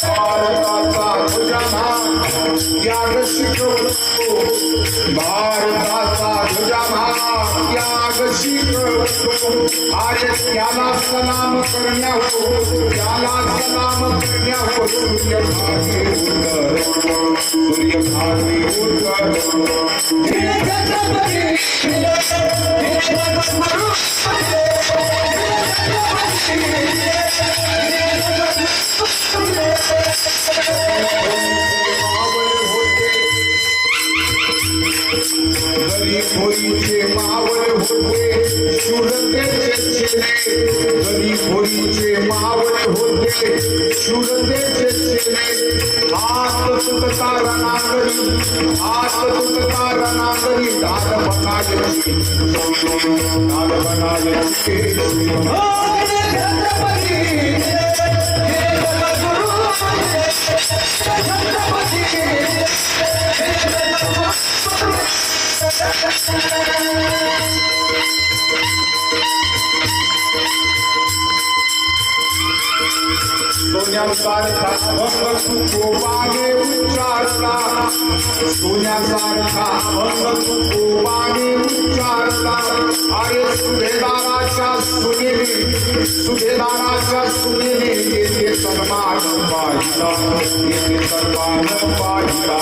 भारताचा ध्वजमान त्याग शिकवतो भारताचा ध्वजमान त्याग शिकवतो अरे त्याला सलाम करण्यावर त्याला सलाम करण्यावर सूर्यघाती उतर गरीबोईचे मावळ होते शूरतेचे चेले गरीबोईचे मावळ होते शूरतेचे चेले हात तुटता रणांगरी दाद बनायची सोन्यासारखा भंग तुकोबाने उच्चारला सोन्यासारखा भंग तुकोबाने उच्चारला अरे सुभेदाराच्या सुनेने येथे सन्मान पाहिला येथे सन्मान पाहिला